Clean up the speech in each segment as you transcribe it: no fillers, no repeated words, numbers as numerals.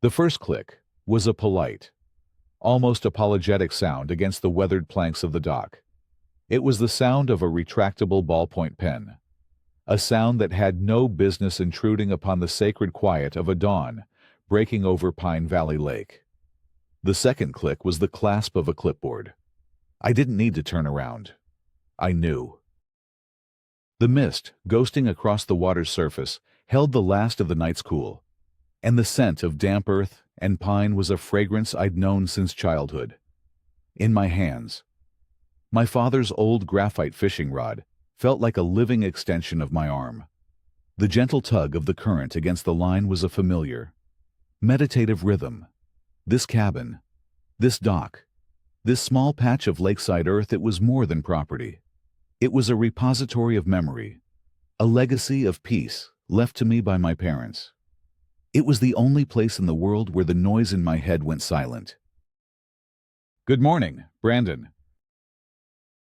The first click was a polite, almost apologetic sound against the weathered planks of the dock. It was the sound of a retractable ballpoint pen, a sound that had no business intruding upon the sacred quiet of a dawn breaking over Pine Valley Lake. The second click was the clasp of a clipboard. I didn't need to turn around. I knew. The mist, ghosting across the water's surface, held the last of the night's cool, and the scent of damp earth and pine was a fragrance I'd known since childhood. In my hands, my father's old graphite fishing rod felt like a living extension of my arm. The gentle tug of the current against the line was a familiar, meditative rhythm. This cabin, this dock, this small patch of lakeside earth, it was more than property. It was a repository of memory, a legacy of peace left to me by my parents. It was the only place in the world where the noise in my head went silent. "Good morning, Brandon."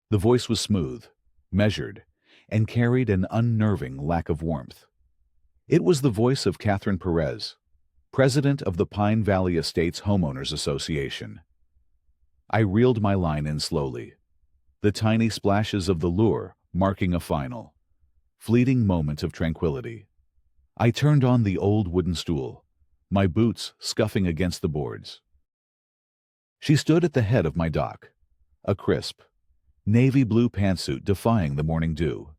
The voice was smooth, measured, and carried an unnerving lack of warmth. It was the voice of Catherine Perez, president of the Pine Valley Estates Homeowners Association. I reeled my line in slowly, the tiny splashes of the lure marking a final, fleeting moment of tranquility. I turned on the old wooden stool, my boots scuffing against the boards. She stood at the head of my dock, a crisp, navy blue pantsuit defying the morning dew.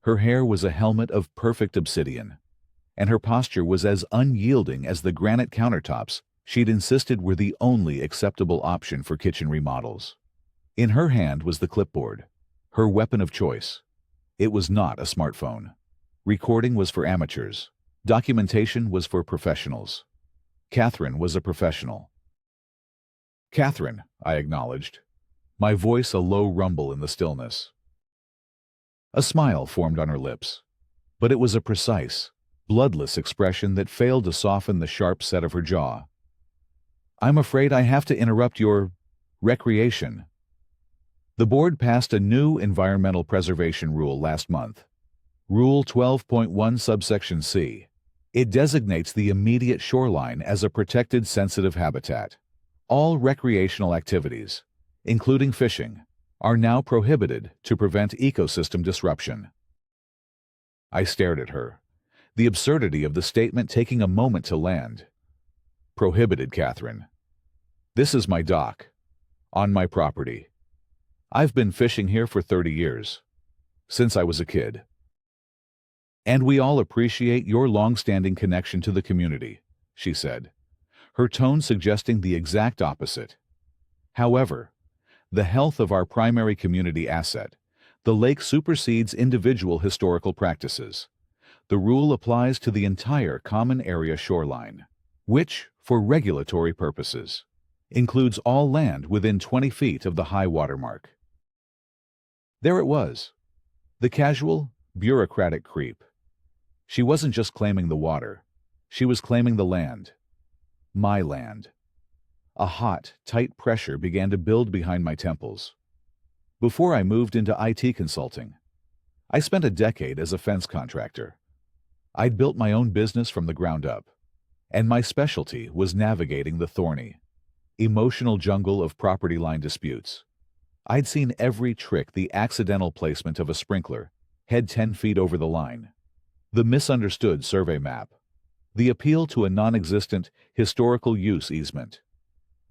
Her hair was a helmet of perfect obsidian, and her posture was as unyielding as the granite countertops she'd insisted were the only acceptable option for kitchen remodels. In her hand was the clipboard, her weapon of choice. It was not a smartphone. Recording was for amateurs. Documentation was for professionals. Catherine was a professional. "Catherine," I acknowledged, my voice a low rumble in the stillness. A smile formed on her lips, but it was a precise, bloodless expression that failed to soften the sharp set of her jaw. "I'm afraid I have to interrupt your recreation." The board passed a new environmental preservation rule last month. Rule 12.1 subsection C. It designates the immediate shoreline as a protected sensitive habitat. All recreational activities, including fishing, are now prohibited to prevent ecosystem disruption. I stared at her, the absurdity of the statement taking a moment to land. Prohibited, Catherine. This is my dock, on my property. I've been fishing here for 30 years, since I was a kid. "And we all appreciate your long-standing connection to the community," she said, her tone suggesting the exact opposite. "However, the health of our primary community asset, the lake, supersedes individual historical practices. The rule applies to the entire common area shoreline, which, for regulatory purposes, includes all land within 20 feet of the high water mark." There it was, the casual, bureaucratic creep. She wasn't just claiming the water, she was claiming the land. My land. A hot, tight pressure began to build behind my temples. Before I moved into IT consulting, I spent a decade as a fence contractor. I'd built my own business from the ground up, and my specialty was navigating the thorny, emotional jungle of property line disputes. I'd seen every trick: the accidental placement of a sprinkler, head 10 feet over the line, the misunderstood survey map, the appeal to a non-existent historical use easement.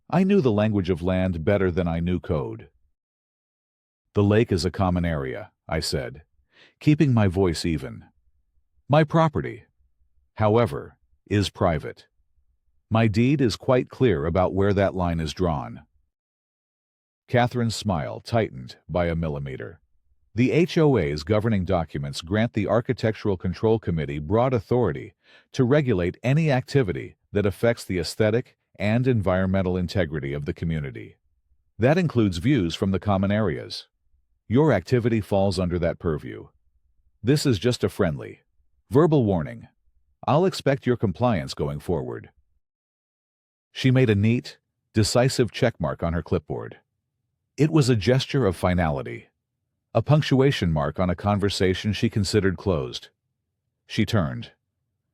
I knew the language of land better than I knew code. "The lake is a common area," I said, keeping my voice even. "My property, however, is private. My deed is quite clear about where that line is drawn." Catherine's smile tightened by a millimeter. The HOA's governing documents grant the Architectural Control Committee broad authority to regulate any activity that affects the aesthetic and environmental integrity of the community. That includes views from the common areas. Your activity falls under that purview. This is just a friendly, verbal warning. I'll expect your compliance going forward. She made a neat, decisive checkmark on her clipboard. It was a gesture of finality, a punctuation mark on a conversation she considered closed. She turned,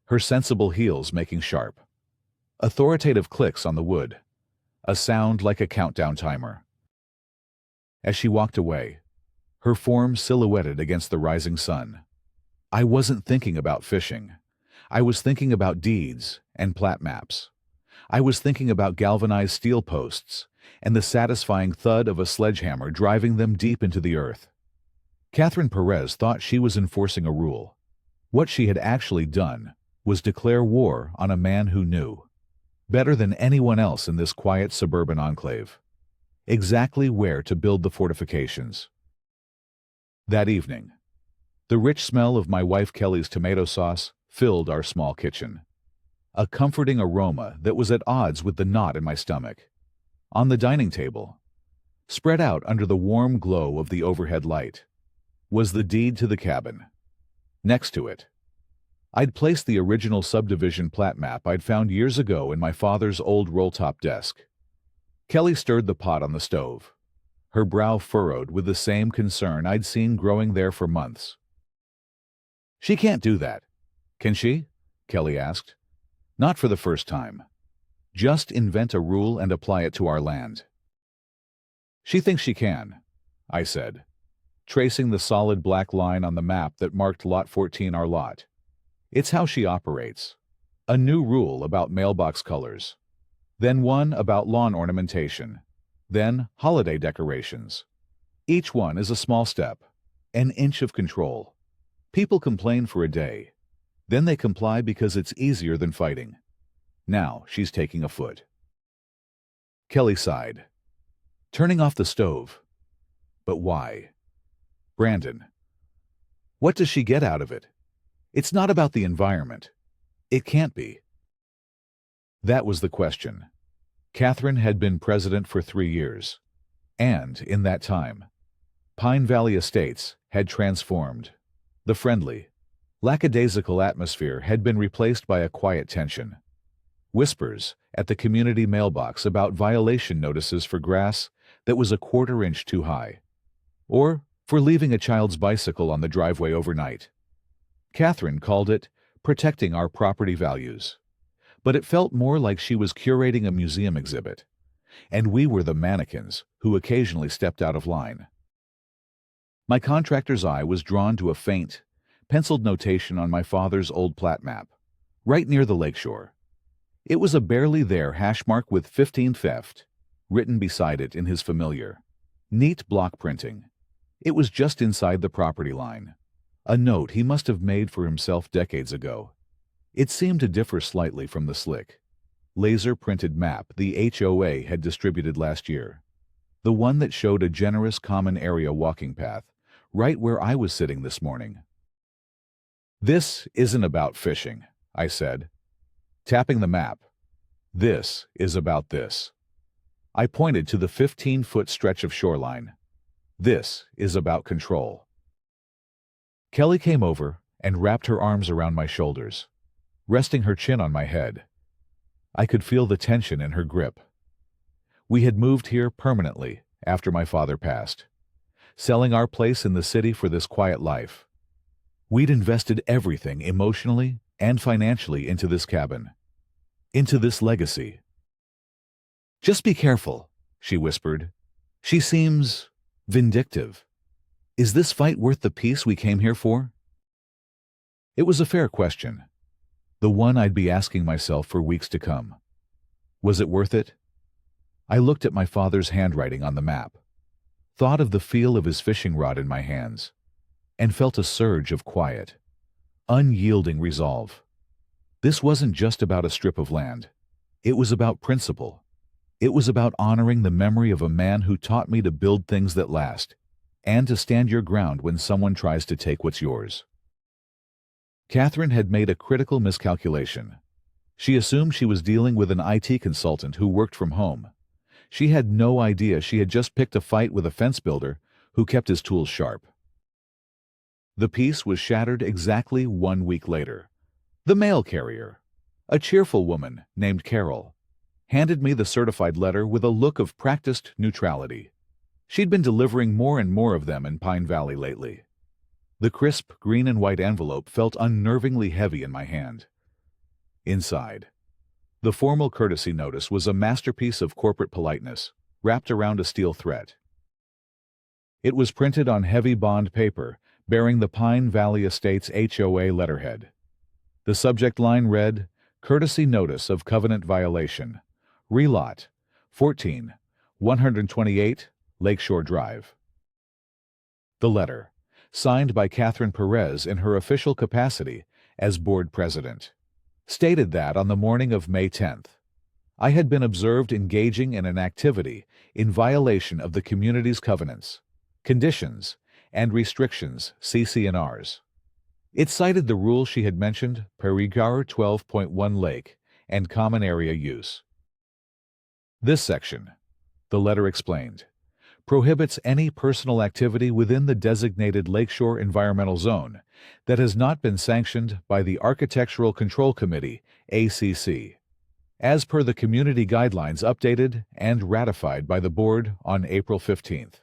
her sensible heels making sharp. Authoritative clicks on the wood, a sound like a countdown timer. As she walked away, her form silhouetted against the rising sun. I wasn't thinking about fishing. I was thinking about deeds and plat maps. I was thinking about galvanized steel posts and the satisfying thud of a sledgehammer driving them deep into the earth. Catherine Perez thought she was enforcing a rule. What she had actually done was declare war on a man who knew, better than anyone else in this quiet suburban enclave, exactly where to build the fortifications. That evening, the rich smell of my wife Kelly's tomato sauce filled our small kitchen, a comforting aroma that was at odds with the knot in my stomach. On the dining table, spread out under the warm glow of the overhead light, was the deed to the cabin. Next to it, I'd placed the original subdivision plat map I'd found years ago in my father's old roll-top desk. Kelly stirred the pot on the stove, her brow furrowed with the same concern I'd seen growing there for months. "She can't do that, can she?" Kelly asked. "Not for the first time. Just invent a rule and apply it to our land." "She thinks she can," I said, tracing the solid black line on the map that marked Lot 14 our lot. "It's how she operates. A new rule about mailbox colors, then one about lawn ornamentation, then holiday decorations. Each one is a small step, an inch of control. People complain for a day, then they comply because it's easier than fighting. Now she's taking a foot." Kelly sighed, turning off the stove. "But why? Brandon, what does she get out of it? It's not about the environment. It can't be." That was the question. Catherine had been president for 3 years, and in that time, Pine Valley Estates had transformed. The friendly, lackadaisical atmosphere had been replaced by a quiet tension. Whispers at the community mailbox about violation notices for grass that was a quarter-inch too high, or for leaving a child's bicycle on the driveway overnight. Catherine called it protecting our property values, but it felt more like she was curating a museum exhibit, and we were the mannequins who occasionally stepped out of line. My contractor's eye was drawn to a faint, penciled notation on my father's old plat map, right near the lakeshore. It was a barely there hash mark with 15 theft, written beside it in his familiar, neat block printing. It was just inside the property line, a note he must have made for himself decades ago. It seemed to differ slightly from the slick, laser-printed map the HOA had distributed last year, the one that showed a generous common area walking path right where I was sitting this morning. "This isn't about fishing," I said, tapping the map. "This is about this." I pointed to the 15-foot stretch of shoreline. "This is about control." Kelly came over and wrapped her arms around my shoulders, resting her chin on my head. I could feel the tension in her grip. We had moved here permanently after my father passed, selling our place in the city for this quiet life. We'd invested everything emotionally and financially into this cabin, into this legacy. "Just be careful," she whispered. "She seems vindictive. Is this fight worth the peace we came here for?" It was a fair question, the one I'd be asking myself for weeks to come. Was it worth it? I looked at my father's handwriting on the map, thought of the feel of his fishing rod in my hands, and felt a surge of quiet, unyielding resolve. This wasn't just about a strip of land. It was about principle. It was about honoring the memory of a man who taught me to build things that last, and to stand your ground when someone tries to take what's yours. Catherine had made a critical miscalculation. She assumed she was dealing with an IT consultant who worked from home. She had no idea she had just picked a fight with a fence builder who kept his tools sharp. The peace was shattered exactly 1 week later. The mail carrier, a cheerful woman named Carol, handed me the certified letter with a look of practiced neutrality. She'd been delivering more and more of them in Pine Valley lately. The crisp green and white envelope felt unnervingly heavy in my hand. Inside, The formal courtesy notice was a masterpiece of corporate politeness, wrapped around a steel threat. It was printed on heavy bond paper, bearing the Pine Valley Estates HOA letterhead. The subject line read, "Courtesy Notice of Covenant Violation. Relot, 14, 128, Lakeshore Drive." The letter, signed by Catherine Perez in her official capacity as board president, stated that on the morning of May 10th, I had been observed engaging in an activity in violation of the community's covenants, conditions, and restrictions (CC&Rs). It cited the rule she had mentioned, Paragraph 12.1 Lake and Common Area Use. This section, the letter explained, prohibits any personal activity within the designated Lakeshore Environmental Zone that has not been sanctioned by the Architectural Control Committee, ACC, as per the community guidelines updated and ratified by the board on April 15th.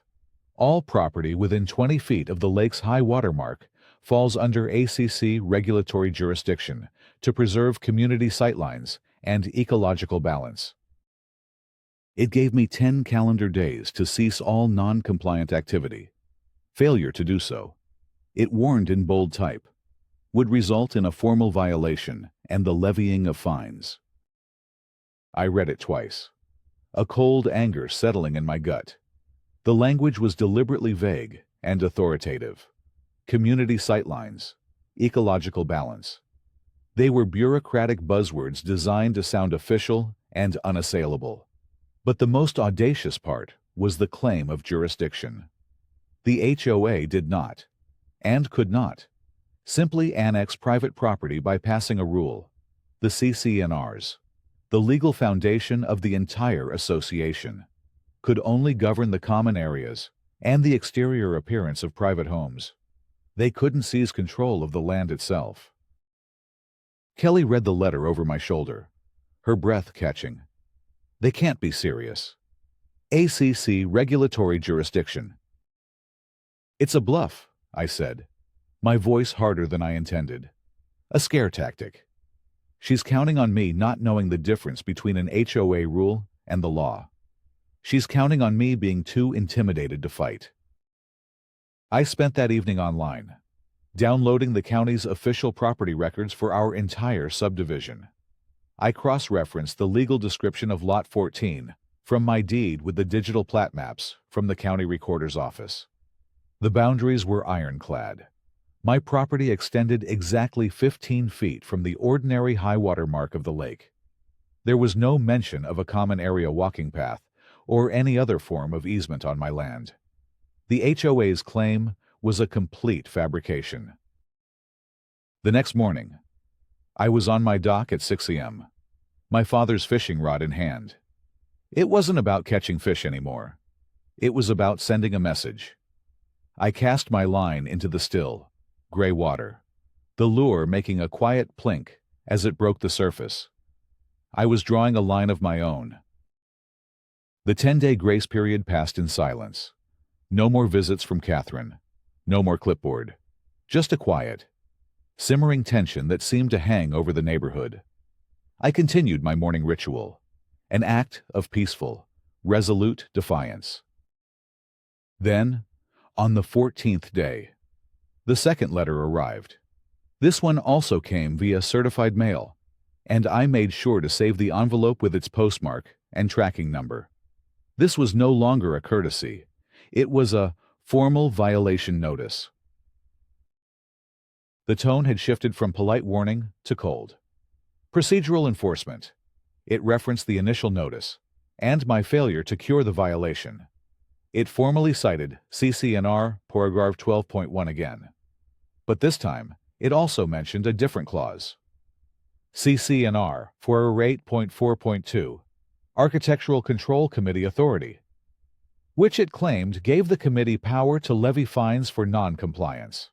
All property within 20 feet of the lake's high water mark falls under ACC regulatory jurisdiction to preserve community sightlines and ecological balance. It gave me 10 calendar days to cease all non-compliant activity. Failure to do so, it warned in bold type, would result in a formal violation and the levying of fines. I read it twice, a cold anger settling in my gut. The language was deliberately vague and authoritative. Community sightlines, ecological balance. They were bureaucratic buzzwords designed to sound official and unassailable. But the most audacious part was the claim of jurisdiction. The HOA did not, and could not, simply annex private property by passing a rule. The CC&Rs, the legal foundation of the entire association, could only govern the common areas and the exterior appearance of private homes. They couldn't seize control of the land itself. Kelly read the letter over my shoulder, her breath catching. They can't be serious. ACC regulatory jurisdiction. It's a bluff, I said, my voice harder than I intended. A scare tactic. She's counting on me not knowing the difference between an HOA rule and the law. She's counting on me being too intimidated to fight. I spent that evening online, downloading the county's official property records for our entire subdivision. I cross-referenced the legal description of Lot 14 from my deed with the digital plat maps from the county recorder's office. The boundaries were ironclad. My property extended exactly 15 feet from the ordinary high-water mark of the lake. There was no mention of a common area walking path or any other form of easement on my land. The HOA's claim was a complete fabrication. The next morning, I was on my dock at 6 a.m., my father's fishing rod in hand. It wasn't about catching fish anymore. It was about sending a message. I cast my line into the still, gray water, the lure making a quiet plink as it broke the surface. I was drawing a line of my own. The 10-day grace period passed in silence. No more visits from Catherine. No more clipboard. Just a quiet, simmering tension that seemed to hang over the neighborhood. I continued my morning ritual, an act of peaceful, resolute defiance. Then, on the 14th day, the second letter arrived. This one also came via certified mail, and I made sure to save the envelope with its postmark and tracking number. This was no longer a courtesy. It was a formal violation notice. The tone had shifted from polite warning to cold. Procedural enforcement. It referenced the initial notice and my failure to cure the violation. It formally cited CC&R paragraph 12.1 again. But this time, it also mentioned a different clause. CC&R 408.4.2, Architectural Control Committee Authority, which it claimed gave the committee power to levy fines for non-compliance.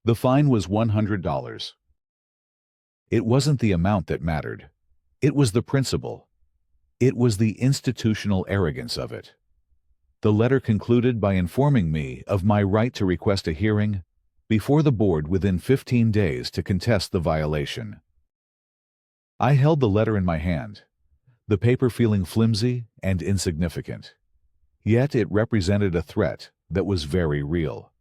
The fine was $100. It wasn't the amount that mattered. It was the principle. It was the institutional arrogance of it. The letter concluded by informing me of my right to request a hearing before the board within 15 days to contest the violation. I held the letter in my hand, the paper feeling flimsy and insignificant. Yet it represented a threat that was very real.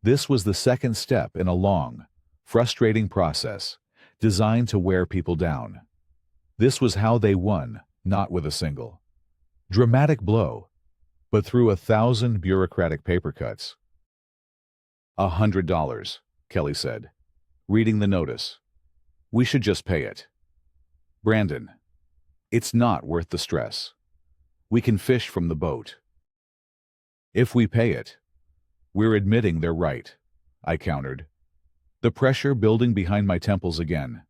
This was the second step in a long, frustrating process designed to wear people down. This was how they won, not with a single dramatic blow, but through 1,000 bureaucratic paper cuts. $100, Kelly said, reading the notice. We should just pay it. Brandon, it's not worth the stress. We can fish from the boat. If we pay it, we're admitting they're right, I countered, the pressure building behind my temples again.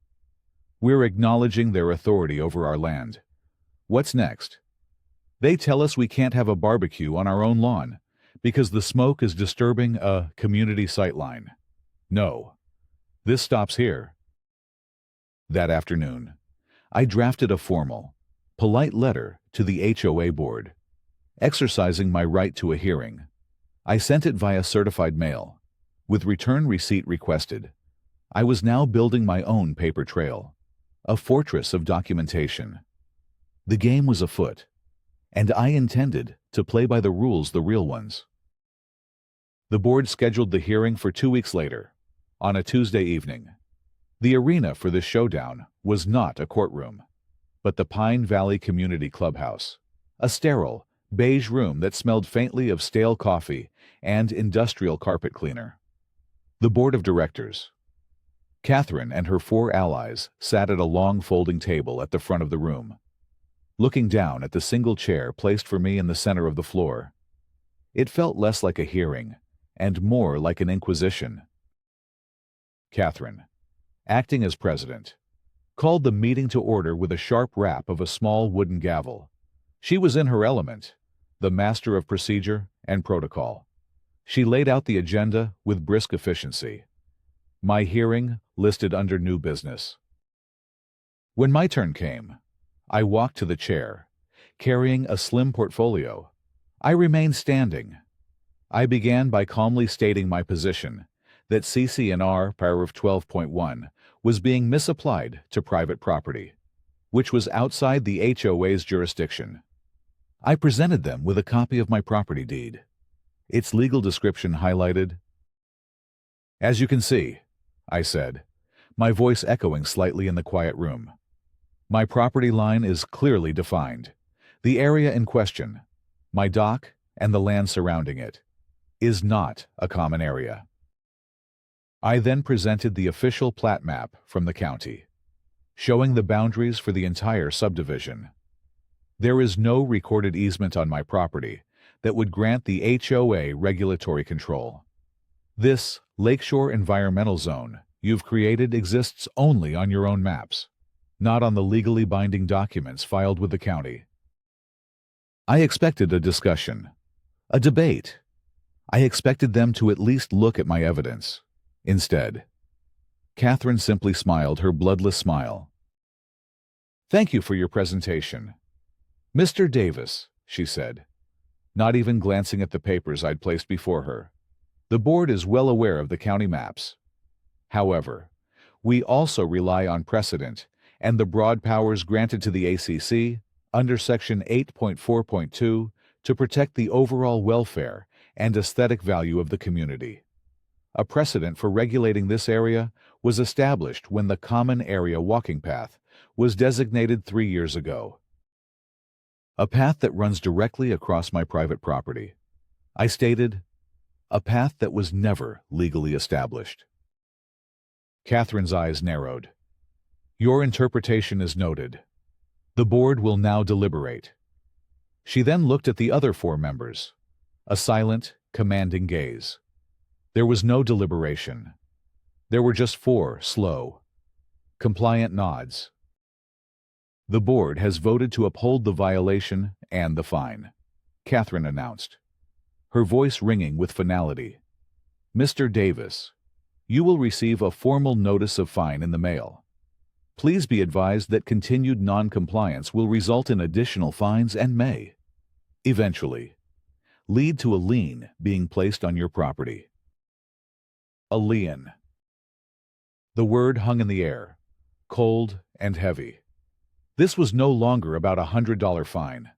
We're acknowledging their authority over our land. What's next? They tell us we can't have a barbecue on our own lawn because the smoke is disturbing a community sightline. No, this stops here. That afternoon, I drafted a formal, polite letter to the HOA board, exercising my right to a hearing. I sent it via certified mail, with return receipt requested. I was now building my own paper trail, a fortress of documentation. The game was afoot, and I intended to play by the rules, the real ones. The board scheduled the hearing for 2 weeks later, on a Tuesday evening. The arena for this showdown was not a courtroom, but the Pine Valley Community Clubhouse, a sterile, beige room that smelled faintly of stale coffee and industrial carpet cleaner. The board of directors. Catherine and her 4 allies sat at a long folding table at the front of the room, looking down at the single chair placed for me in the center of the floor. It felt less like a hearing and more like an inquisition. Catherine, acting as president, called the meeting to order with a sharp rap of a small wooden gavel. She was in her element, the master of procedure and protocol. She laid out the agenda with brisk efficiency. My hearing listed under new business. When my turn came, I walked to the chair, carrying a slim portfolio. I remained standing. I began by calmly stating my position, that CC&R paragraph 12.1 was being misapplied to private property, which was outside the HOA's jurisdiction. I presented them with a copy of my property deed, its legal description highlighted. As you can see, I said, my voice echoing slightly in the quiet room, my property line is clearly defined. The area in question, my dock and the land surrounding it, is not a common area. I then presented the official plat map from the county, showing the boundaries for the entire subdivision. There is no recorded easement on my property that would grant the HOA regulatory control. This Lakeshore Environmental Zone you've created exists only on your own maps, not on the legally binding documents filed with the county. I expected a discussion, a debate. I expected them to at least look at my evidence. Instead, Catherine simply smiled her bloodless smile. Thank you for your presentation. Mr. Davis, she said, not even glancing at the papers I'd placed before her. The board is well aware of the county maps. However, we also rely on precedent and the broad powers granted to the ACC under Section 8.4.2 to protect the overall welfare and aesthetic value of the community. A precedent for regulating this area was established when the Common Area Walking Path was designated 3 years ago. A path that runs directly across my private property. I stated, a path that was never legally established. Catherine's eyes narrowed. Your interpretation is noted. The board will now deliberate. She then looked at the other 4 members, a silent, commanding gaze. There was no deliberation. There were just 4 slow, compliant nods. The board has voted to uphold the violation and the fine, Catherine announced, her voice ringing with finality. Mr. Davis, you will receive a formal notice of fine in the mail. Please be advised that continued non-compliance will result in additional fines and may, eventually, lead to a lien being placed on your property. A lien. The word hung in the air, cold, and heavy. This was no longer about a $100 fine.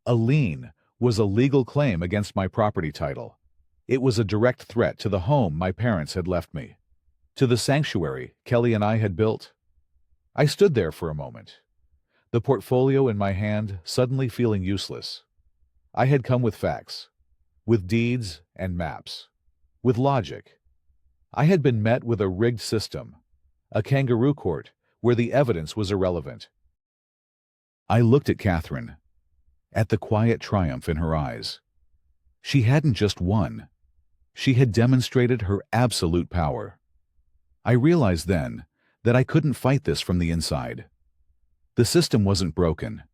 A lien was a legal claim against my property title. It was a direct threat to the home my parents had left me, to the sanctuary Kelly and I had built. I stood there for a moment, the portfolio in my hand suddenly feeling useless. I had come with facts, with deeds and maps, with logic. I had been met with a rigged system, a kangaroo court where the evidence was irrelevant. I looked at Catherine, at the quiet triumph in her eyes. She hadn't just won. She had demonstrated her absolute power. I realized then that I couldn't fight this from the inside. The system wasn't broken.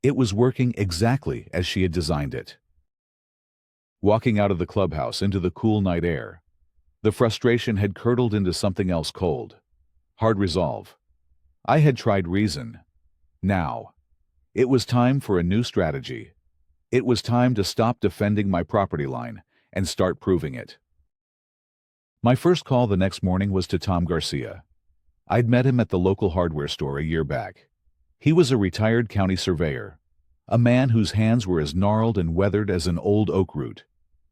It was working exactly as she had designed it. Walking out of the clubhouse into the cool night air, the frustration had curdled into something else cold. Hard resolve. I had tried reason. Now, it was time for a new strategy. It was time to stop defending my property line and start proving it. My first call the next morning was to Tom Garcia. I'd met him at the local hardware store a year back. He was a retired county surveyor, a man whose hands were as gnarled and weathered as an old oak root,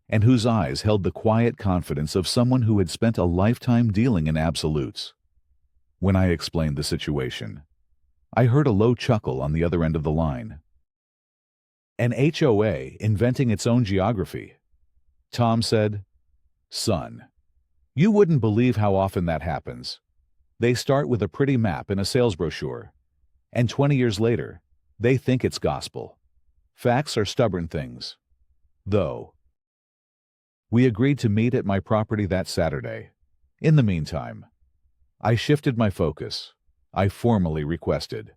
and whose eyes held the quiet confidence of someone who had spent a lifetime dealing in absolutes. When I explained the situation, I heard a low chuckle on the other end of the line. An HOA inventing its own geography. Tom said, "Son, you wouldn't believe how often that happens. They start with a pretty map in a sales brochure, and 20 years later, they think it's gospel. Facts are stubborn things. Though." We agreed to meet at my property that Saturday. In the meantime, I shifted my focus. I formally requested,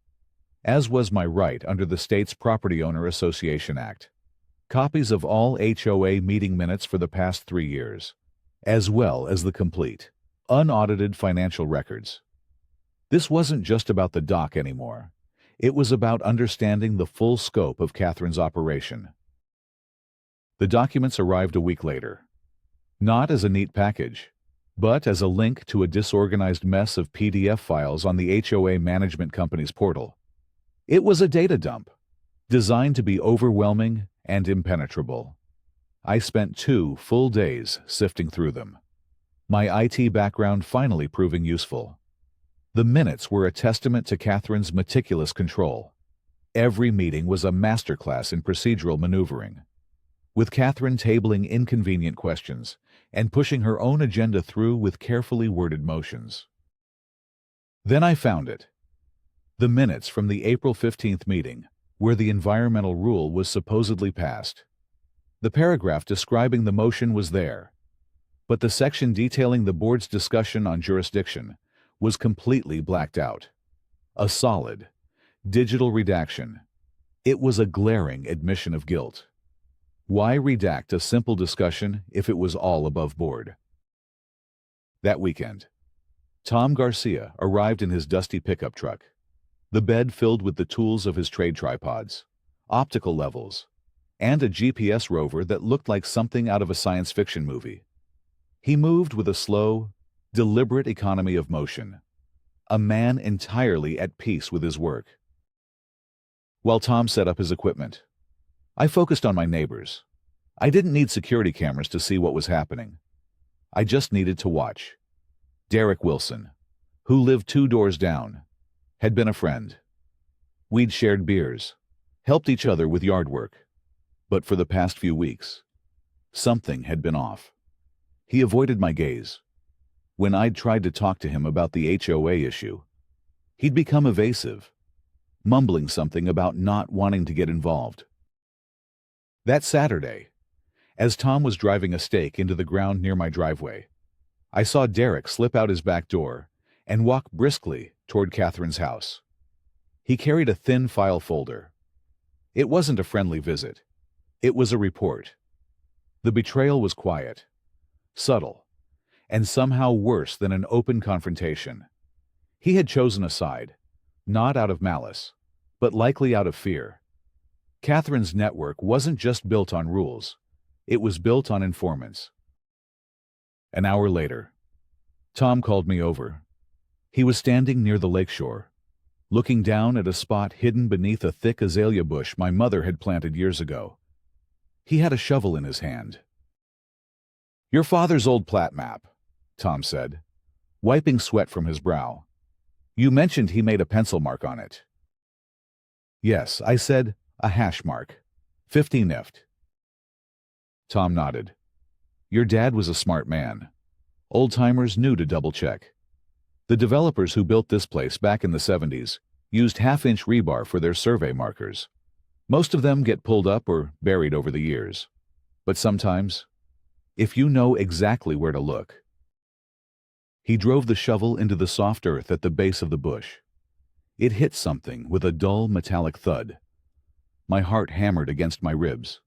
as was my right under the state's Property Owner Association Act, copies of all HOA meeting minutes for the past 3 years, as well as the complete, unaudited financial records. This wasn't just about the dock anymore. It was about understanding the full scope of Catherine's operation. The documents arrived a week later, not as a neat package, but as a link to a disorganized mess of PDF files on the HOA management company's portal. It was a data dump, designed to be overwhelming and impenetrable. I spent 2 full days sifting through them, my IT background finally proving useful. The minutes were a testament to Catherine's meticulous control. Every meeting was a masterclass in procedural maneuvering, with Catherine tabling inconvenient questions and pushing her own agenda through with carefully worded motions. Then I found it. The minutes from the April 15th meeting, where the environmental rule was supposedly passed. The paragraph describing the motion was there, but the section detailing the board's discussion on jurisdiction was completely blacked out. A solid, digital redaction. It was a glaring admission of guilt. Why redact a simple discussion if it was all above board? That weekend, Tom Garcia arrived in his dusty pickup truck, the bed filled with the tools of his trade tripods, optical levels, and a GPS rover that looked like something out of a science fiction movie. He moved with a slow, deliberate economy of motion, a man entirely at peace with his work. While Tom set up his equipment, I focused on my neighbors. I didn't need security cameras to see what was happening. I just needed to watch. Derek Wilson, who lived 2 doors down, had been a friend. We'd shared beers, helped each other with yard work. But for the past few weeks, something had been off. He avoided my gaze. When I'd tried to talk to him about the HOA issue, he'd become evasive, mumbling something about not wanting to get involved. That Saturday, as Tom was driving a stake into the ground near my driveway, I saw Derek slip out his back door and walk briskly toward Catherine's house. He carried a thin file folder. It wasn't a friendly visit. It was a report. The betrayal was quiet, subtle, and somehow worse than an open confrontation. He had chosen a side, not out of malice, but likely out of fear. Catherine's network wasn't just built on rules, it was built on informants. An hour later, Tom called me over. He was standing near the lakeshore, looking down at a spot hidden beneath a thick azalea bush my mother had planted years ago. He had a shovel in his hand. "Your father's old plat map," Tom said, wiping sweat from his brow. "You mentioned he made a pencil mark on it." "Yes," I said, "a hash mark. 50 nift." Tom nodded. "Your dad was a smart man. Old-timers knew to double-check. The developers who built this place back in the 70s used half-inch rebar for their survey markers. Most of them get pulled up or buried over the years. But sometimes, if you know exactly where to look." He drove the shovel into the soft earth at the base of the bush. It hit something with a dull metallic thud. My heart hammered against my ribs.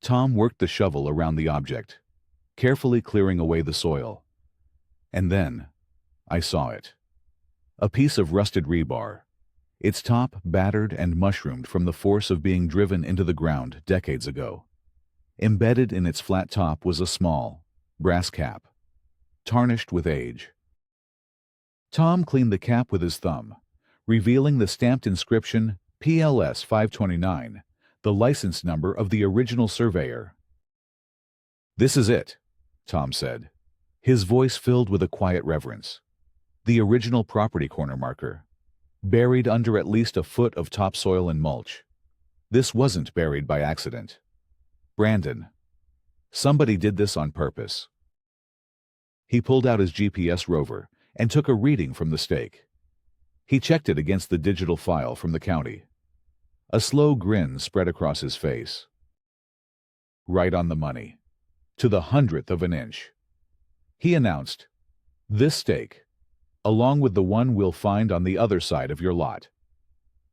Tom worked the shovel around the object, carefully clearing away the soil. And then, I saw it. A piece of rusted rebar, its top battered and mushroomed from the force of being driven into the ground decades ago. Embedded in its flat top was a small, brass cap, tarnished with age. Tom cleaned the cap with his thumb, revealing the stamped inscription PLS 529, the license number of the original surveyor. "This is it," Tom said, his voice filled with a quiet reverence. "The original property corner marker, buried under at least a foot of topsoil and mulch. This wasn't buried by accident. Brandon, somebody did this on purpose." He pulled out his GPS rover and took a reading from the stake. He checked it against the digital file from the county. A slow grin spread across his face. "Right on the money. To the 100th of an inch." He announced, "This stake, along with the one we'll find on the other side of your lot,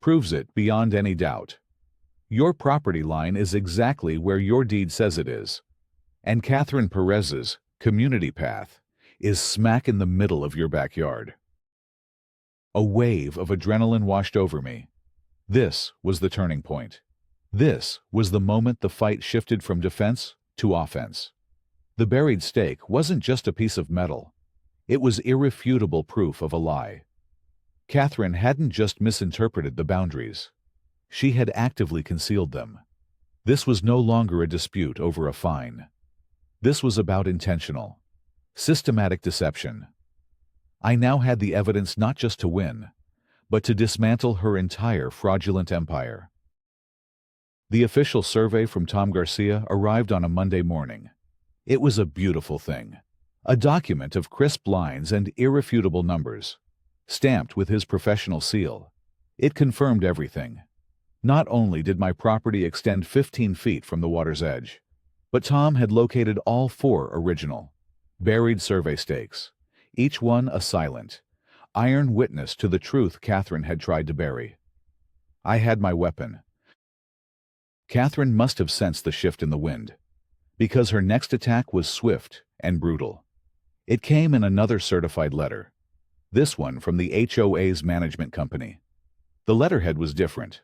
proves it beyond any doubt. Your property line is exactly where your deed says it is, and Catherine Perez's community path is smack in the middle of your backyard." A wave of adrenaline washed over me. This was the turning point. This was the moment the fight shifted from defense to offense. The buried stake wasn't just a piece of metal. It was irrefutable proof of a lie. Catherine hadn't just misinterpreted the boundaries. She had actively concealed them. This was no longer a dispute over a fine. This was about intentional, systematic deception. I now had the evidence not just to win, but to dismantle her entire fraudulent empire. The official survey from Tom Garcia arrived on a Monday morning. It was a beautiful thing. A document of crisp lines and irrefutable numbers, stamped with his professional seal. It confirmed everything. Not only did my property extend 15 feet from the water's edge, but Tom had located all 4 original, buried survey stakes, each one a silent, iron witness to the truth Catherine had tried to bury. I had my weapon. Catherine must have sensed the shift in the wind, because her next attack was swift and brutal. It came in another certified letter, this one from the HOA's management company. The letterhead was different,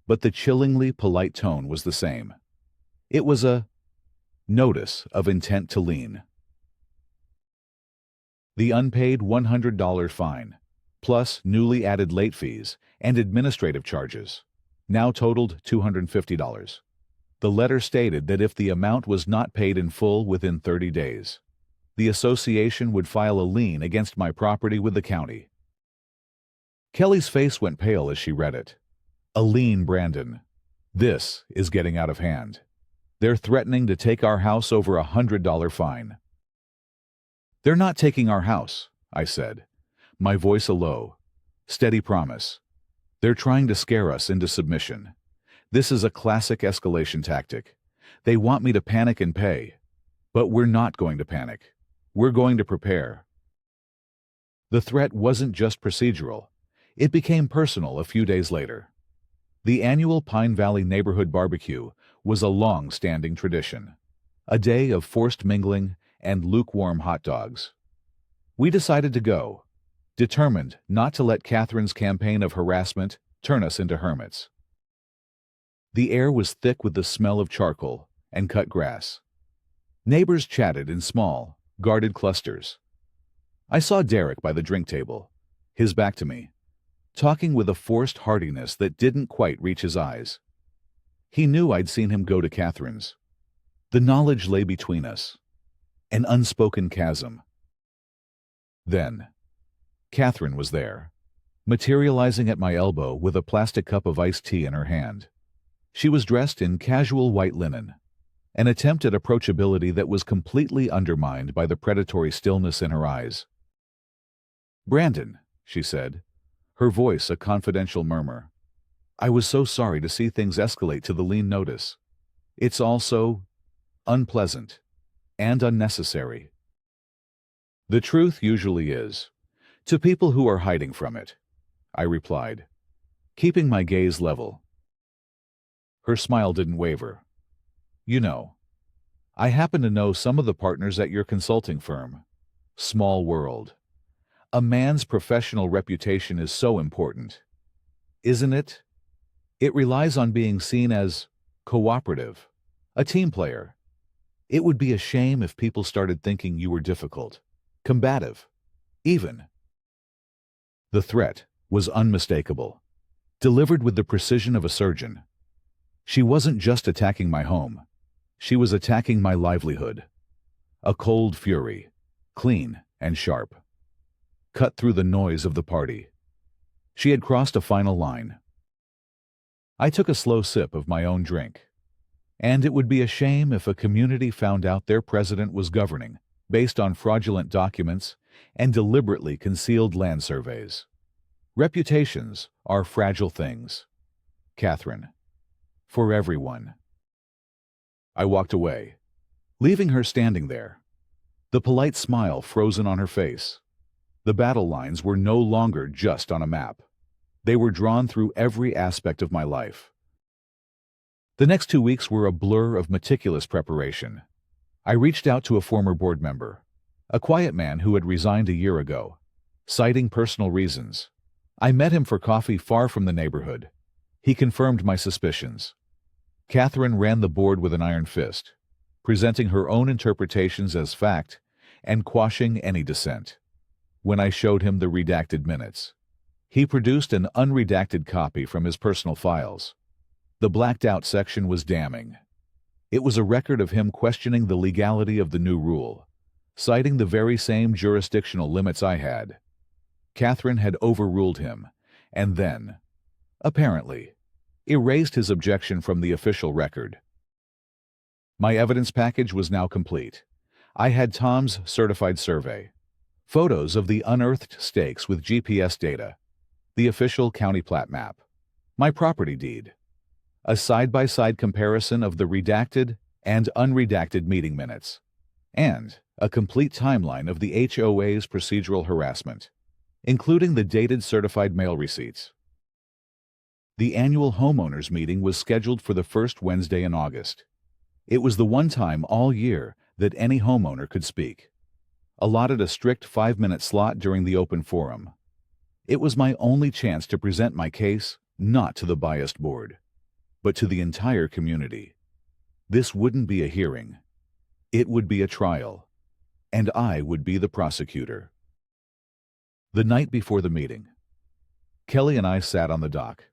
but the chillingly polite tone was the same. It was a notice of intent to lien. The unpaid $100 fine, plus newly added late fees and administrative charges, now totaled $250. The letter stated that if the amount was not paid in full within 30 days, the association would file a lien against my property with the county. Kelly's face went pale as she read it. A lien, Brandon. This is getting out of hand. They're threatening to take our house over a $100 fine. "They're not taking our house," I said, my voice a low, steady promise. "They're trying to scare us into submission. This is a classic escalation tactic. They want me to panic and pay. But we're not going to panic. We're going to prepare." The threat wasn't just procedural. It became personal a few days later. The annual Pine Valley Neighborhood Barbecue was a long-standing tradition. A day of forced mingling and lukewarm hot dogs. We decided to go, determined not to let Catherine's campaign of harassment turn us into hermits. The air was thick with the smell of charcoal and cut grass. Neighbors chatted in small, guarded clusters. I saw Derek by the drink table, his back to me, talking with a forced heartiness that didn't quite reach his eyes. He knew I'd seen him go to Catherine's. The knowledge lay between us, an unspoken chasm. Then, Catherine was there, materializing at my elbow with a plastic cup of iced tea in her hand. She was dressed in casual white linen, an attempt at approachability that was completely undermined by the predatory stillness in her eyes. "Brandon," she said, her voice a confidential murmur. "I was so sorry to see things escalate to the lien notice. It's all so unpleasant and unnecessary." "The truth usually is, to people who are hiding from it," I replied, keeping my gaze level. Her smile didn't waver. "You know, I happen to know some of the partners at your consulting firm. Small world. A man's professional reputation is so important, isn't it? It relies on being seen as cooperative, a team player. It would be a shame if people started thinking you were difficult, combative, even." The threat was unmistakable, delivered with the precision of a surgeon. She wasn't just attacking my home. She was attacking my livelihood. A cold fury, clean and sharp, cut through the noise of the party. She had crossed a final line. I took a slow sip of my own drink. And it would be a shame if a community found out their president was governing based on fraudulent documents and deliberately concealed land surveys. Reputations are fragile things, Catherine. For everyone. I walked away, leaving her standing there, the polite smile frozen on her face. The battle lines were no longer just on a map. They were drawn through every aspect of my life. The next 2 weeks were a blur of meticulous preparation. I reached out to a former board member, a quiet man who had resigned a year ago, citing personal reasons. I met him for coffee far from the neighborhood. He confirmed my suspicions. Catherine ran the board with an iron fist, presenting her own interpretations as fact and quashing any dissent. When I showed him the redacted minutes, he produced an unredacted copy from his personal files. The blacked-out section was damning. It was a record of him questioning the legality of the new rule, citing the very same jurisdictional limits I had. Catherine had overruled him, and then, apparently, erased his objection from the official record. My evidence package was now complete. I had Tom's certified survey, photos of the unearthed stakes with GPS data, the official county plat map, my property deed, a side-by-side comparison of the redacted and unredacted meeting minutes, and a complete timeline of the HOA's procedural harassment, including the dated certified mail receipts. The annual homeowners meeting was scheduled for the first Wednesday in August. It was the one time all year that any homeowner could speak, allotted a strict 5-minute slot during the open forum. It was my only chance to present my case, not to the biased board, but to the entire community. This wouldn't be a hearing. It would be a trial, and I would be the prosecutor. The night before the meeting, Kelly and I sat on the dock.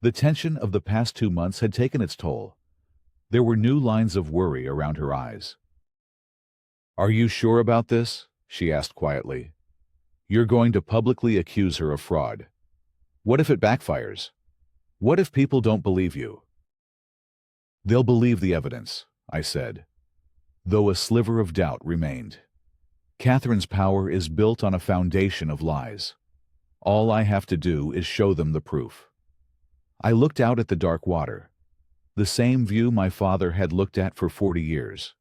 The tension of the past 2 months had taken its toll. There were new lines of worry around her eyes. "Are you sure about this?" she asked quietly. "You're going to publicly accuse her of fraud. What if it backfires? What if people don't believe you?" "They'll believe the evidence," I said, though a sliver of doubt remained. Catherine's power is built on a foundation of lies. All I have to do is show them the proof. I looked out at the dark water, the same view my father had looked at for 40 years.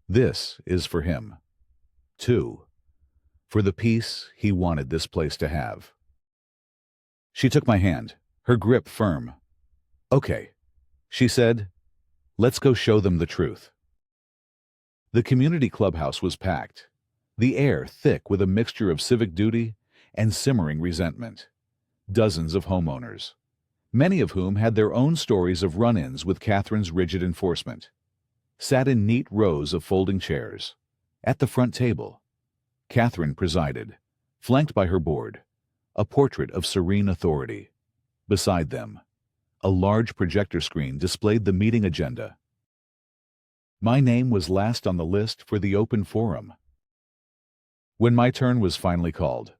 This is for him, too, for the peace he wanted this place to have. She took my hand, her grip firm. "Okay," she said, "let's go show them the truth." The community clubhouse was packed, the air thick with a mixture of civic duty and simmering resentment. Dozens of homeowners, many of whom had their own stories of run-ins with Catherine's rigid enforcement, sat in neat rows of folding chairs. At the front table, Catherine presided, flanked by her board, a portrait of serene authority. Beside them, a large projector screen displayed the meeting agenda. My name was last on the list for the open forum. When my turn was finally called,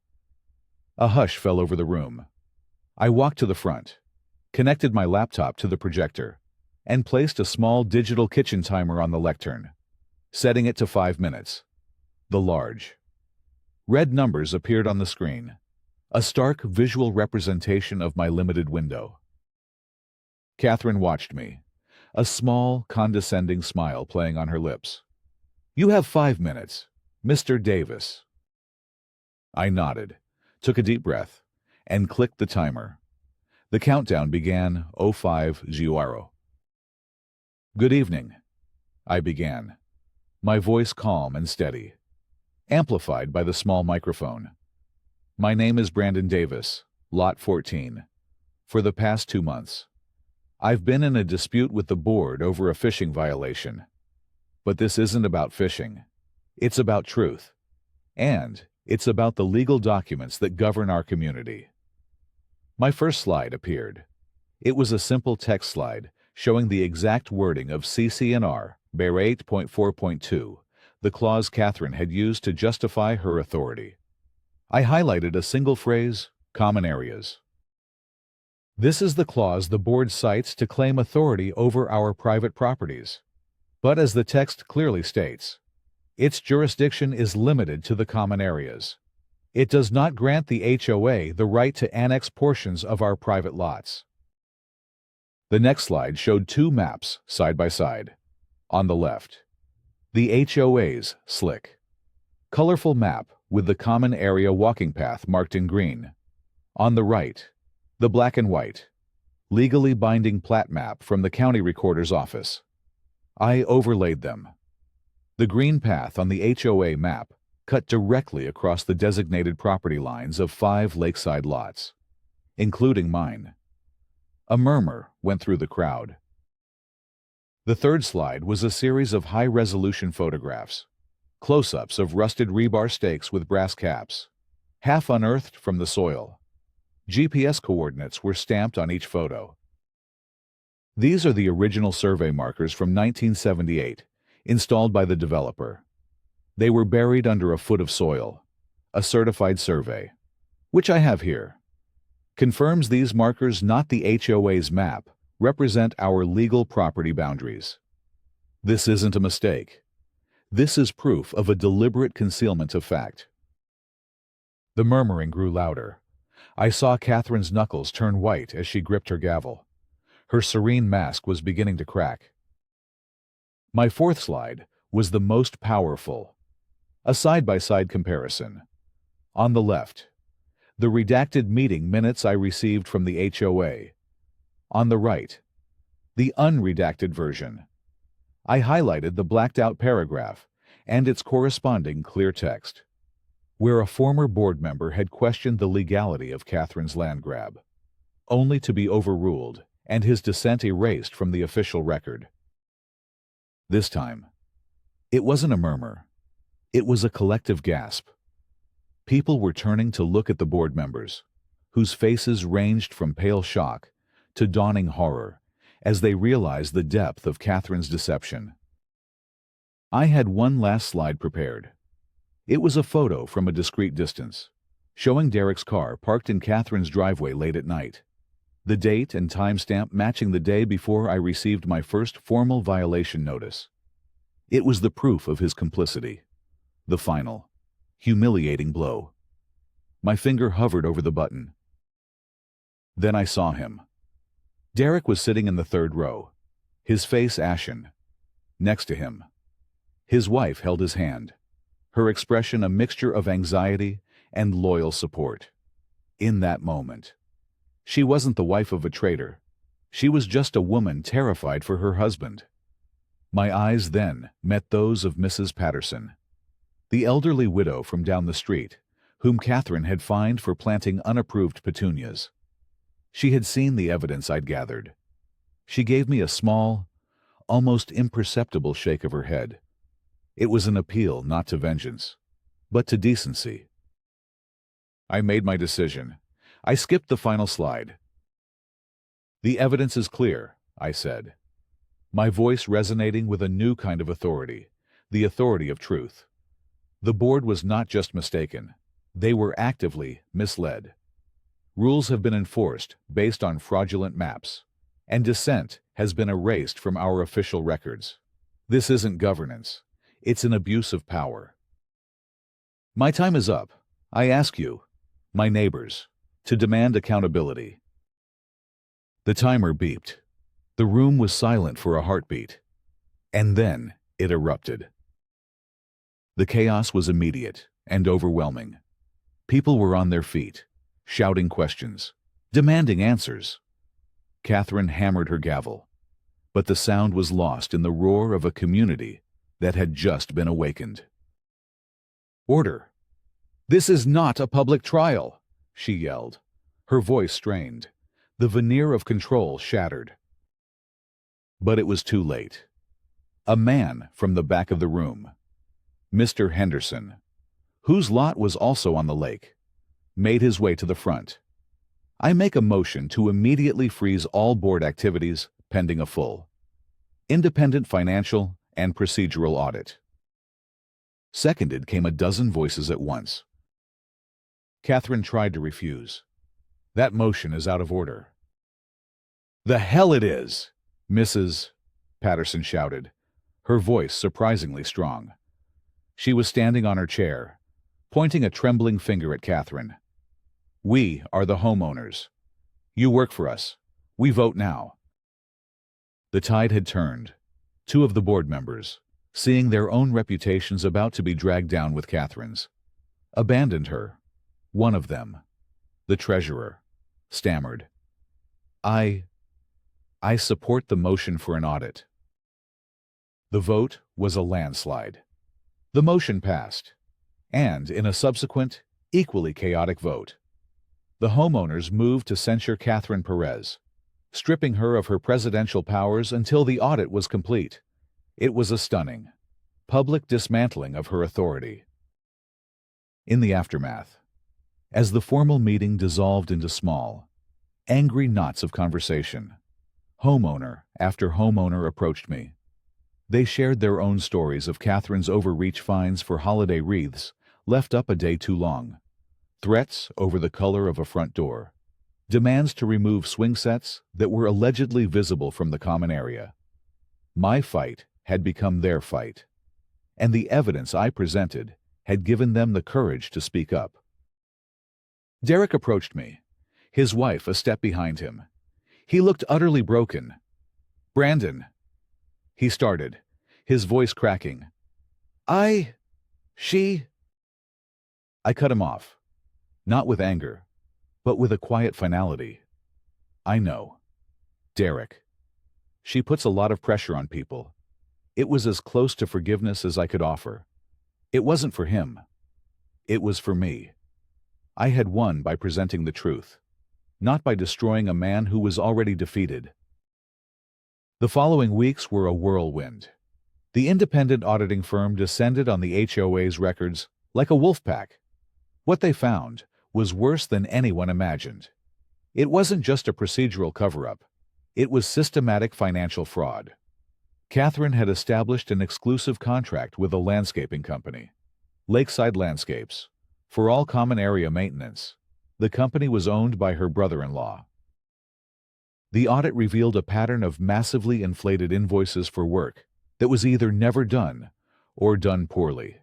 a hush fell over the room. I walked to the front, connected my laptop to the projector, and placed a small digital kitchen timer on the lectern, setting it to 5 minutes. The large red numbers appeared on the screen, a stark visual representation of my limited window. Catherine watched me, a small, condescending smile playing on her lips. "You have 5 minutes, Mr. Davis." I nodded, took a deep breath, and clicked the timer. The countdown began 05:00. "Good evening," I began, my voice calm and steady, amplified by the small microphone. "My name is Brandon Davis, Lot 14. For the past 2 months, I've been in a dispute with the board over a fishing violation. But this isn't about fishing. It's about truth. And it's about the legal documents that govern our community." My first slide appeared. It was a simple text slide showing the exact wording of CC&R Bear 8.4.2, the clause Catherine had used to justify her authority. I highlighted a single phrase, "common areas." This is the clause the board cites to claim authority over our private properties. But as the text clearly states, its jurisdiction is limited to the common areas. It does not grant the HOA the right to annex portions of our private lots. The next slide showed 2 maps side by side. On the left, the HOA's slick, colorful map with the common area walking path marked in green. On the right, the black and white, legally binding plat map from the county recorder's office. I overlaid them. The green path on the HOA map cut directly across the designated property lines of 5 lakeside lots, including mine. A murmur went through the crowd. The third slide was a series of high-resolution photographs, close-ups of rusted rebar stakes with brass caps, half unearthed from the soil. GPS coordinates were stamped on each photo. These are the original survey markers from 1978, installed by the developer. They were buried under a foot of soil. A certified survey, which I have here, confirms these markers, not the HOA's map, represent our legal property boundaries. This isn't a mistake. This is proof of a deliberate concealment of fact. The murmuring grew louder. I saw Catherine's knuckles turn white as she gripped her gavel. Her serene mask was beginning to crack. My fourth slide was the most powerful. A side-by-side comparison. On the left, the redacted meeting minutes I received from the HOA. On the right, the unredacted version. I highlighted the blacked-out paragraph and its corresponding clear text, where a former board member had questioned the legality of Catherine's land grab, only to be overruled and his dissent erased from the official record. This time, it wasn't a murmur. It was a collective gasp. People were turning to look at the board members, whose faces ranged from pale shock to dawning horror as they realized the depth of Catherine's deception. I had one last slide prepared. It was a photo from a discreet distance, showing Derek's car parked in Catherine's driveway late at night. The date and timestamp matching the day before I received my first formal violation notice. It was the proof of his complicity. The final, humiliating blow. My finger hovered over the button. Then I saw him. Derek was sitting in the third row, his face ashen. Next to him, his wife held his hand, her expression a mixture of anxiety and loyal support. In that moment, she wasn't the wife of a traitor. She was just a woman terrified for her husband. My eyes then met those of Mrs. Patterson, the elderly widow from down the street, whom Catherine had fined for planting unapproved petunias. She had seen the evidence I'd gathered. She gave me a small, almost imperceptible shake of her head. It was an appeal not to vengeance, but to decency. I made my decision, I skipped the final slide. The evidence is clear, I said, my voice resonating with a new kind of authority, the authority of truth. The board was not just mistaken. They were actively misled. Rules have been enforced based on fraudulent maps, and dissent has been erased from our official records. This isn't governance. It's an abuse of power. My time is up. I ask you, my neighbors, to demand accountability. The timer beeped. The room was silent for a heartbeat. And then it erupted. The chaos was immediate and overwhelming. People were on their feet, shouting questions, demanding answers. Catherine hammered her gavel, but the sound was lost in the roar of a community that had just been awakened. Order! This is not a public trial, she yelled, her voice strained, the veneer of control shattered. But it was too late. A man from the back of the room, Mr. Henderson, whose lot was also on the lake, made his way to the front. I make a motion to immediately freeze all board activities pending a full, independent financial and procedural audit. Seconded came a dozen voices at once. Catherine tried to refuse. That motion is out of order. The hell it is, Mrs. Patterson shouted, her voice surprisingly strong. She was standing on her chair, pointing a trembling finger at Catherine. We are the homeowners. You work for us. We vote now. The tide had turned. Two of the board members, seeing their own reputations about to be dragged down with Catherine's, abandoned her. One of them, the treasurer, stammered, I support the motion for an audit. The vote was a landslide. The motion passed, and in a subsequent, equally chaotic vote, the homeowners moved to censure Catherine Perez, stripping her of her presidential powers until the audit was complete. It was a stunning, public dismantling of her authority. In the aftermath, as the formal meeting dissolved into small, angry knots of conversation, homeowner after homeowner approached me. They shared their own stories of Catherine's overreach fines for holiday wreaths left up a day too long, threats over the color of a front door, demands to remove swing sets that were allegedly visible from the common area. My fight had become their fight, and the evidence I presented had given them the courage to speak up. Derek approached me, his wife a step behind him. He looked utterly broken. Brandon, he started, his voice cracking. I cut him off, not with anger, but with a quiet finality. I know. Derek. She puts a lot of pressure on people. It was as close to forgiveness as I could offer. It wasn't for him. It was for me. I had won by presenting the truth, not by destroying a man who was already defeated. The following weeks were a whirlwind. The independent auditing firm descended on the HOA's records like a wolf pack. What they found was worse than anyone imagined. It wasn't just a procedural cover-up. It was systematic financial fraud. Catherine had established an exclusive contract with a landscaping company, Lakeside Landscapes, for all common area maintenance. The company was owned by her brother-in-law. The audit revealed a pattern of massively inflated invoices for work that was either never done or done poorly.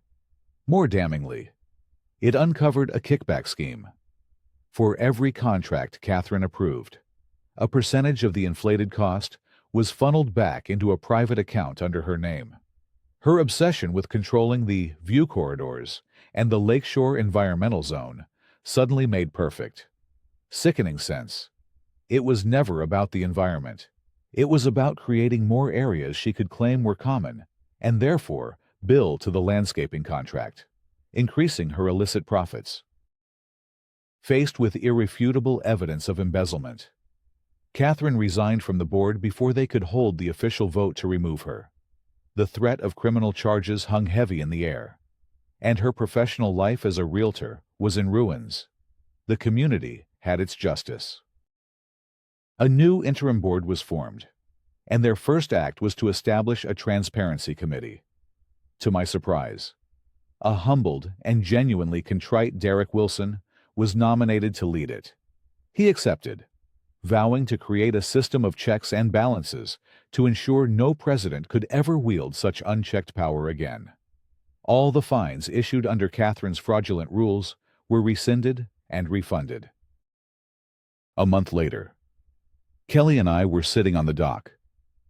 More damningly, it uncovered a kickback scheme. For every contract Catherine approved, a percentage of the inflated cost was funneled back into a private account under her name. Her obsession with controlling the view corridors and the lakeshore environmental zone suddenly made perfect, sickening sense. It was never about the environment. It was about creating more areas she could claim were common, and therefore bill to the landscaping contract, increasing her illicit profits. Faced with irrefutable evidence of embezzlement, Catherine resigned from the board before they could hold the official vote to remove her. The threat of criminal charges hung heavy in the air, and her professional life as a realtor was in ruins. The community had its justice. A new interim board was formed, and their first act was to establish a transparency committee. To my surprise, a humbled and genuinely contrite Derek Wilson was nominated to lead it. He accepted, vowing to create a system of checks and balances to ensure no president could ever wield such unchecked power again. All the fines issued under Catherine's fraudulent rules were rescinded and refunded. A month later, Kelly and I were sitting on the dock,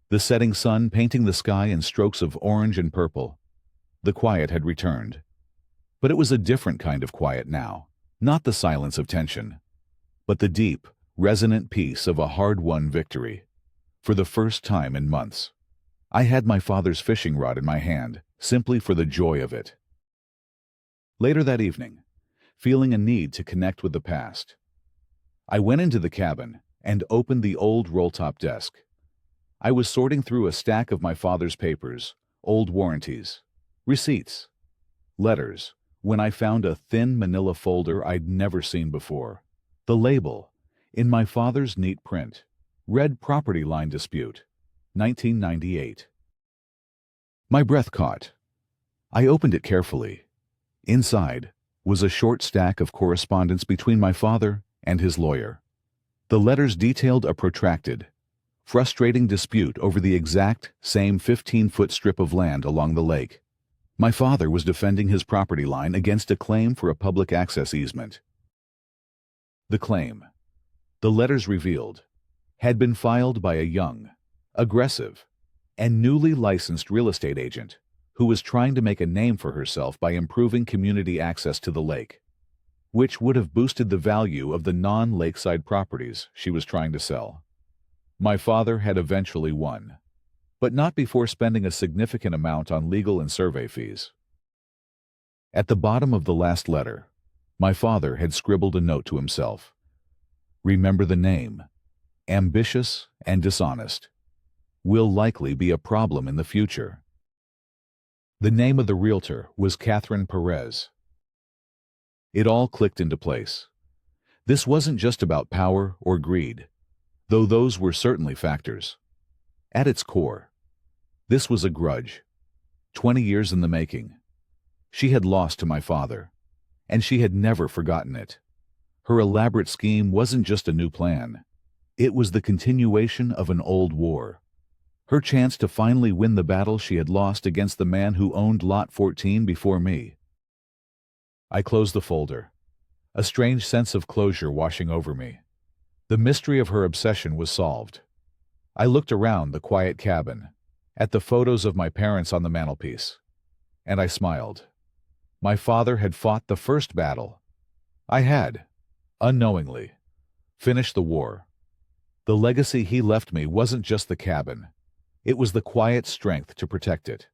the setting sun painting the sky in strokes of orange and purple. The quiet had returned. But it was a different kind of quiet now, not the silence of tension, but the deep, resonant peace of a hard-won victory. For the first time in months, I had my father's fishing rod in my hand, simply for the joy of it. Later that evening, feeling a need to connect with the past, I went into the cabin and opened the old roll-top desk. I was sorting through a stack of my father's papers, old warranties, receipts, letters, when I found a thin manila folder I'd never seen before. The label, in my father's neat print, read Property Line Dispute, 1998. My breath caught. I opened it carefully. Inside was a short stack of correspondence between my father and his lawyer. The letters detailed a protracted, frustrating dispute over the exact same 15-foot strip of land along the lake. My father was defending his property line against a claim for a public access easement. The claim, the letters revealed, had been filed by a young, aggressive, and newly licensed real estate agent who was trying to make a name for herself by improving community access to the lake, which would have boosted the value of the non-lakeside properties she was trying to sell. My father had eventually won, but not before spending a significant amount on legal and survey fees. At the bottom of the last letter, my father had scribbled a note to himself. Remember the name, ambitious and dishonest, will likely be a problem in the future. The name of the realtor was Catherine Perez. It all clicked into place. This wasn't just about power or greed, though those were certainly factors. At its core, this was a grudge, 20 years in the making. She had lost to my father, and she had never forgotten it. Her elaborate scheme wasn't just a new plan. It was the continuation of an old war. Her chance to finally win the battle she had lost against the man who owned Lot 14 before me. I closed the folder, a strange sense of closure washing over me. The mystery of her obsession was solved. I looked around the quiet cabin, at the photos of my parents on the mantelpiece, and I smiled. My father had fought the first battle. I had, unknowingly, finished the war. The legacy he left me wasn't just the cabin. It was the quiet strength to protect it.